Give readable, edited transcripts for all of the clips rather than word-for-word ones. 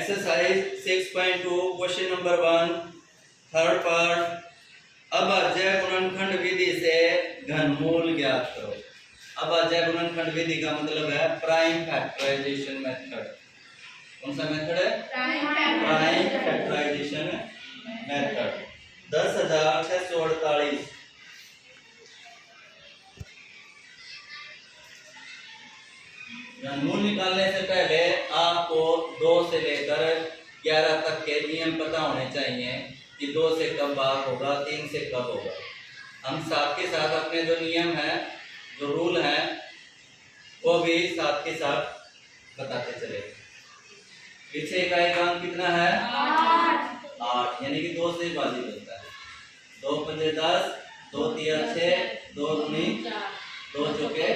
Exercise 6.2 question number 1 third part. अभाज्य गुणनखंड विधि से घनमूल ज्ञात करो। अभाज्य गुणनखंड विधि का मतलब है प्राइम फैक्टराइजेशन मेथड। कौन सा मेथड है? Prime factorisation method. 10,648 घनमूल निकालने से पहले आपको 2 से लेकर 11 तक के नियम पता होने चाहिए कि 2 से कब भाग होगा, 3 से कब होगा। हम साथ के साथ अपने जो नियम है, जो रूल है, वो भी साथ के साथ बताते चले। पीछे का एक अंक कितना है? 8 यानी कि 2 से बाजी बनता है। 2 पंजे 10, 2 तिया 6, 2 दूनी 2 चौके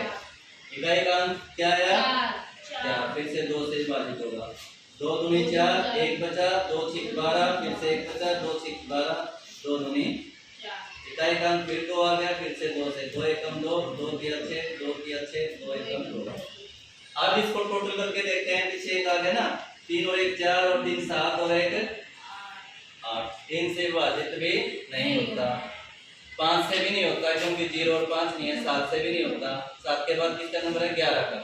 इकाई का अंक क्या है? 4। फिर से 2 से विभाजित होगा। 2 दूनी 4, 1 बचा, 2 छिक 12, फिर से 1 बचा, 2 छिक 12, 2 दूनी 4। इकाई का अंक फिर 2 आ गया, फिर से 2 से 2 एकम 2, 2 तिया 6, 2 तिया 6, 2 एकम 2। अब इसको टोटल करके देखते हैं। पीछे एक आ गया ना, 3 और 1 4 और 3 7 और 1 8। 3 से विभाजित भी नहीं होता, 5 से भी नहीं होता क्योंकि 0 और 5 नहीं है, 7 से भी नहीं होता। 7 के बाद किसका नंबर है? 11 का।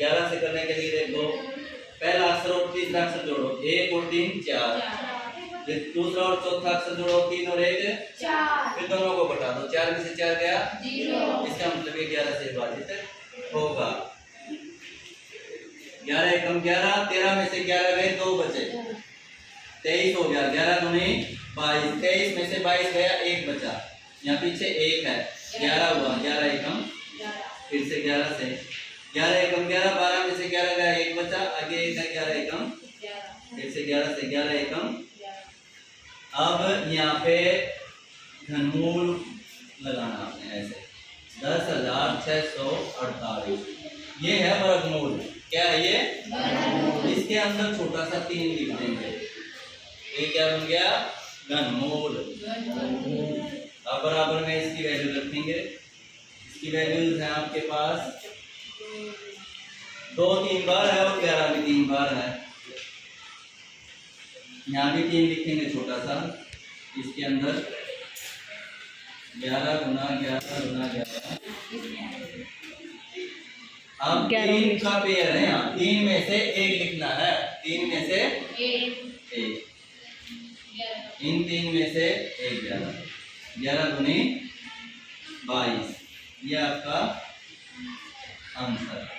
11 से करने के लिए देखो, पहला अक्षर और तीसरा अक्षर जोड़ो, 1 और 3 4। दूसरा और चौथा अक्षर जोड़ो, 3 और 1 4। फिर दोनों को घटा दो, 4 में से 4 गया 0। इसका मतलब ये 11 से विभाजित होगा। 11 एकम 11, 13 में से 11 गए, 2 बचे, 23 हो गया। 11 दूनी 22, 23 में से 22 गया, 1 बचा। यहाँ पीछे 1 है, 11 हुआ। 11 एकम, फिर से 11 से 11 एकम 11, 12 में से 11 गया, 1 बचा, आगे 1 है, 11 एकम, फिर से 11 से 11 एकम। अब यहाँ पे घनमूल लगाना आपने ऐसे 10,648। ये है वर्गमूल। क्या है ये? इसके अंदर छोटा सा 3 लिख देंगे। ये क्या बन गया? घनमूल। अब बराबर में इसकी वैल्यू रखेंगे। इसकी वैल्यूज है आपके पास 2 3 बार है और 11 भी 3 बार है। यहाँ भी 3 लिखेंगे छोटा सा। इसके अंदर 11 गुना 11 गुना 11। अब 3 का पेयर है, यहाँ 3 में से 1 लिखना है। 3 में से 1, इन 3 में से 1 11, 11 दूनी 22। ये आपका आंसर।